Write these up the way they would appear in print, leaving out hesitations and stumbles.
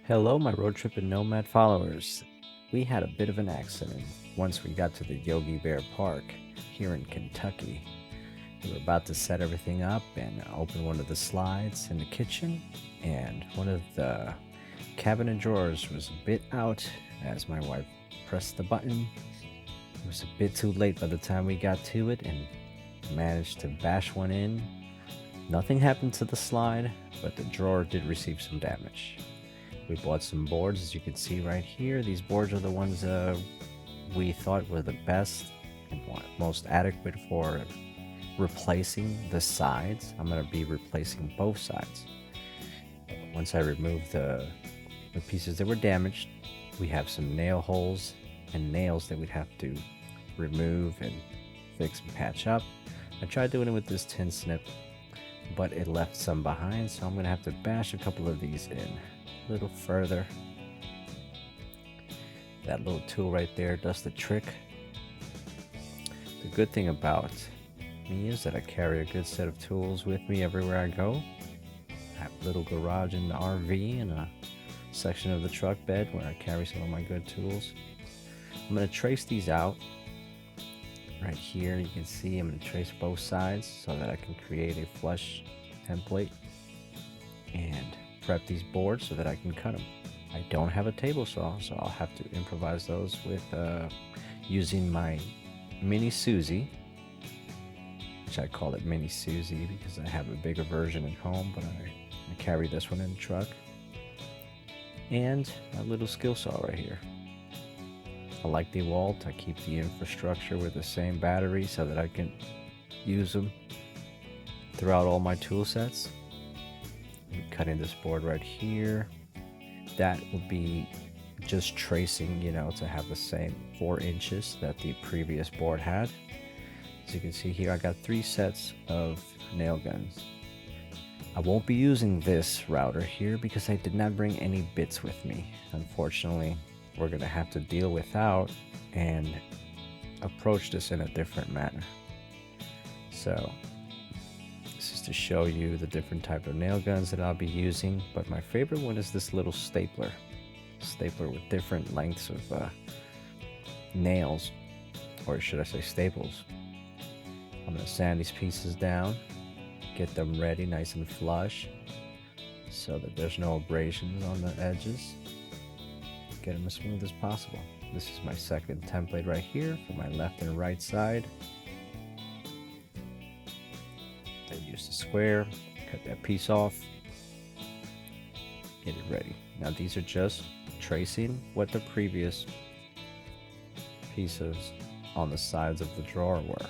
Hello, my road trip and nomad followers. We had a bit of an accident once we got to the Yogi Bear Park here in Kentucky. We were about to set everything up and open one of the slides in the kitchen, and one of the cabinet drawers was a bit out as my wife pressed the button. It was a bit too late by the time we got to it and managed to bash one in. Nothing happened to the slide, but the drawer did receive some damage. We bought some boards, as you can see right here. These boards are the ones we thought were the best and most adequate for replacing the sides. I'm going to be replacing both sides. Once I remove the pieces that were damaged, we have some nail holes and nails that we'd have to remove and fix and patch up. I tried doing it with this tin snip, but it left some behind, so I'm going to have to bash a couple of these in a little further. That little tool right there does the trick. The good thing about me is that I carry a good set of tools with me everywhere I go. I have a little garage in the RV and a section of the truck bed where I carry some of my good tools. I'm going to trace these out right here. You can see I'm going to trace both sides so that I can create a flush template and prep these boards so that I can cut them. I don't have a table saw, so I'll have to improvise those with using my Mini Susie, which I call it Mini Susie because I have a bigger version at home, but I carry this one in the truck, and a little skill saw right here. I like DeWalt. I keep the infrastructure with the same battery so that I can use them throughout all my tool sets. I'm cutting this board right here. That will be just tracing, to have the same 4 inches that the previous board had. As you can see here, I got 3 sets of nail guns. I won't be using this router here because I did not bring any bits with me. Unfortunately, we're going to have to deal without and approach this in a different manner. So this is to show you the different type of nail guns that I'll be using, but my favorite one is this little stapler with different lengths of nails, or should I say staples. I'm going to sand these pieces down, get them ready nice and flush so that there's no abrasions on the edges. Get them as smooth as possible. This is my second template right here for my left and right side. I use the square, cut that piece off, get it ready. Now these are just tracing what the previous pieces on the sides of the drawer were.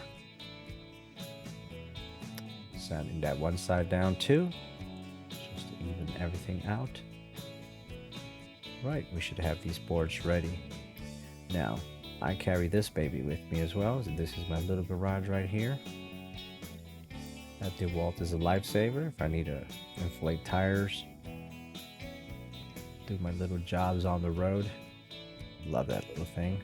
Sanding that one side down too, just to even everything out. Right, we should have these boards ready. Now, I carry this baby with me as well. So this is my little garage right here. That DeWalt is a lifesaver if I need to inflate tires, do my little jobs on the road. Love that little thing.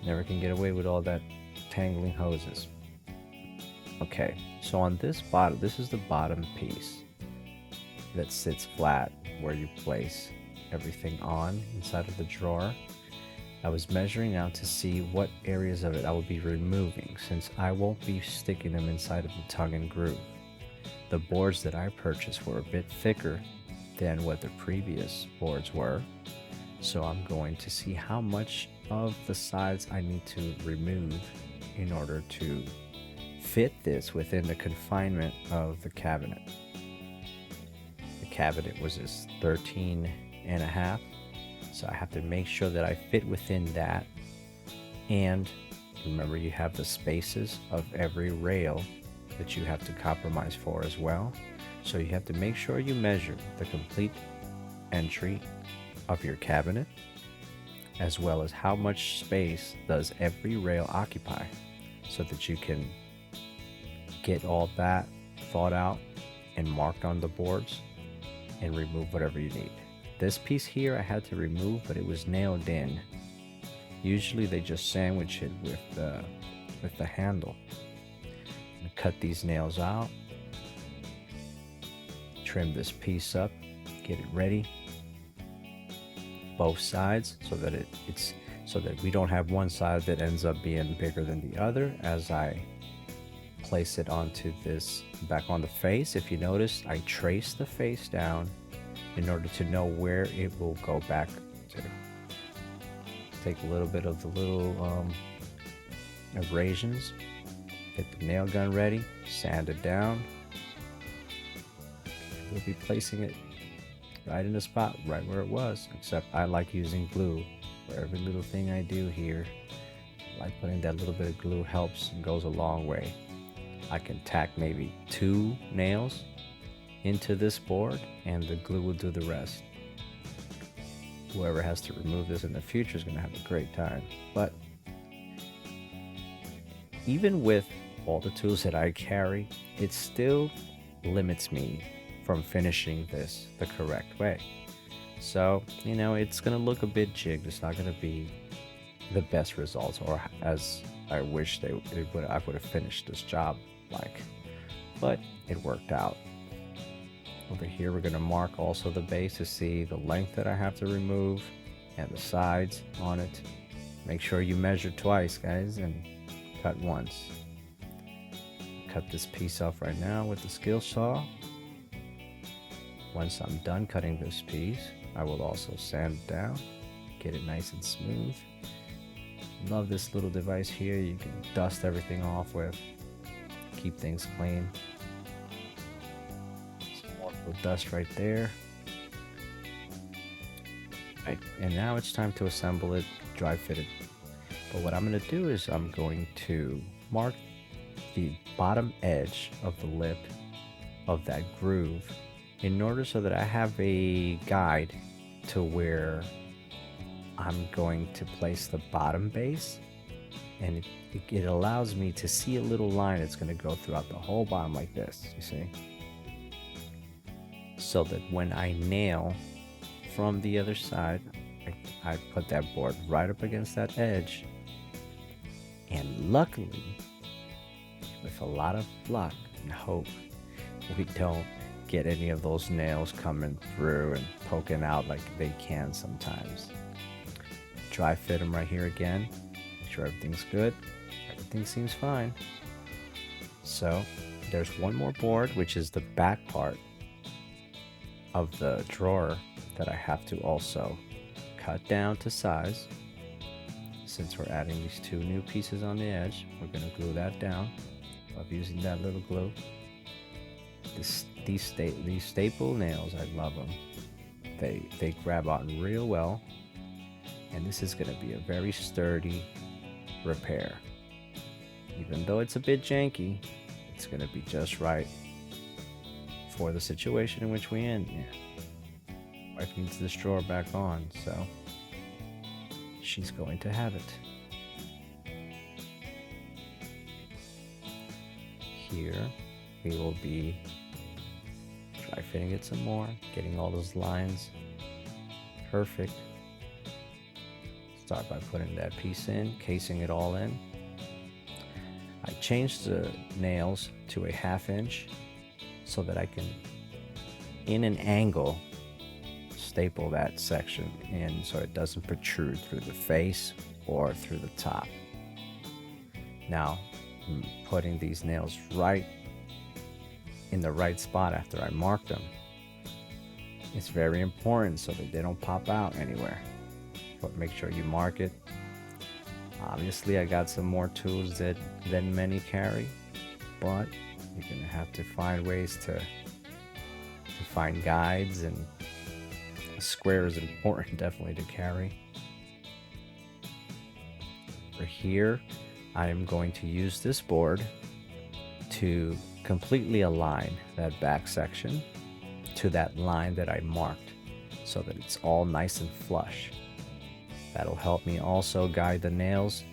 Never can get away with all that tangling hoses. Okay, so on this bottom, this is the bottom piece that sits flat where you place everything on inside of the drawer. I was measuring out to see what areas of it I would be removing, since I won't be sticking them inside of the tongue and groove. The boards that I purchased were a bit thicker than what the previous boards were, so I'm going to see how much of the sides I need to remove in order to fit this within the confinement of the cabinet. The cabinet was this 13.5, so I have to make sure that I fit within that. And remember, you have the spaces of every rail that you have to compromise for as well. So you have to make sure you measure the complete entry of your cabinet, as well as how much space does every rail occupy, so that you can get all that thought out and marked on the boards and remove whatever you need. This piece here I had to remove, but it was nailed in. Usually they just sandwich it with the handle. I'm gonna cut these nails out, trim this piece up, get it ready, both sides, so that so that we don't have one side that ends up being bigger than the other. As I place it onto this, back on the face, if you notice, I trace the face down in order to know where it will go back to. Take a little bit of the little abrasions, get the nail gun ready, sand it down. We'll be placing it right in the spot, right where it was, except I like using glue for every little thing I do here. I like putting that little bit of glue, helps and goes a long way. I can tack maybe 2 nails into this board and the glue will do the rest. Whoever has to remove this in the future is going to have a great time. But even with all the tools that I carry, it still limits me from finishing this the correct way. So, you know, it's going to look a bit jigged. It's not going to be the best results, or as I wish I would have finished this job like, but it worked out. Over here we're going to mark also the base to see the length that I have to remove and the sides on it. Make sure you measure twice, guys, and cut once. Cut this piece off right now with the skill saw. Once I'm done cutting this piece, I will also sand it down, get it nice and smooth. Love this little device here. You can dust everything off with, keep things clean. Some more little dust right there. Right, and now it's time to assemble it, dry fit it. But what I'm going to do is I'm going to mark the bottom edge of the lip of that groove in order so that I have a guide to where I'm going to place the bottom base, and it allows me to see a little line that's going to go throughout the whole bottom like this, you see, so that when I nail from the other side, I put that board right up against that edge, and luckily, with a lot of luck and hope, we don't get any of those nails coming through and poking out like they can sometimes. Dry fit them right here again, make sure everything's good. Everything seems fine. So there's one more board, which is the back part of the drawer, that I have to also cut down to size. Since we're adding these 2 new pieces on the edge, we're going to glue that down. Love using that little glue. These staple nails, I love them. They grab on real well, and this is going to be a very sturdy repair. Even though it's a bit janky, it's going to be just right for the situation in which we're in. Yeah. Wife needs this drawer back on, so she's going to have it. Here we will be dry fitting it some more, getting all those lines perfect. Start by putting that piece in, casing it all in. I changed the nails to a 1/2 inch so that I can, in an angle, staple that section in so it doesn't protrude through the face or through the top. Now, I'm putting these nails right in the right spot after I mark them. It's very important so that they don't pop out anywhere. But make sure you mark it. Obviously, I got some more tools than many carry, but you're gonna have to find ways to find guides, and a square is important definitely to carry. For here, I am going to use this board to completely align that back section to that line that I marked so that it's all nice and flush. That'll help me also guide the nails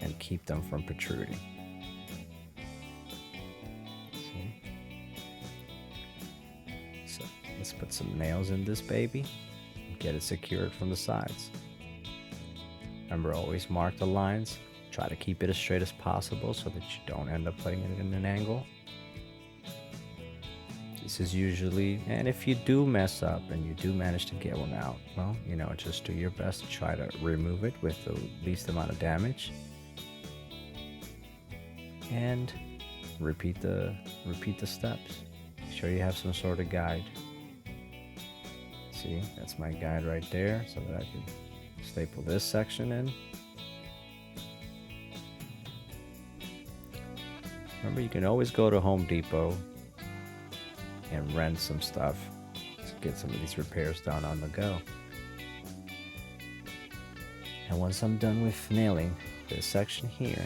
and keep them from protruding. See? So let's put some nails in this baby and get it secured from the sides. Remember, always mark the lines. Try to keep it as straight as possible so that you don't end up putting it in an angle. You This is usually, and if you do mess up and you do manage to get one out, well, you know, just do your best to try to remove it with the least amount of damage. And repeat the steps. Make sure you have some sort of guide. See, that's my guide right there, so that I can staple this section in. Remember, you can always go to Home Depot and rent some stuff to get some of these repairs done on the go. And once I'm done with nailing this section here,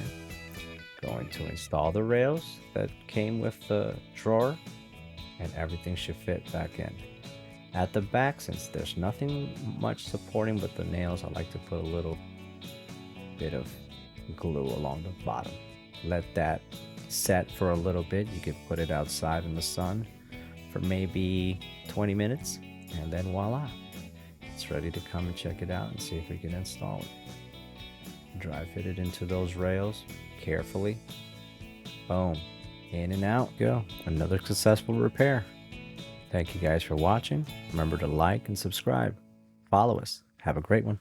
going to install the rails that came with the drawer, and everything should fit back in. At the back, since there's nothing much supporting but the nails, I like to put a little bit of glue along the bottom. Let that set for a little bit. You could put it outside in the sun for maybe 20 minutes, and then voila, it's ready to come and check it out and see if we can install it. Dry fit it into those rails carefully. Boom, in and out, go. Another successful repair. Thank you guys for watching. Remember to like and subscribe. Follow us. Have a great one.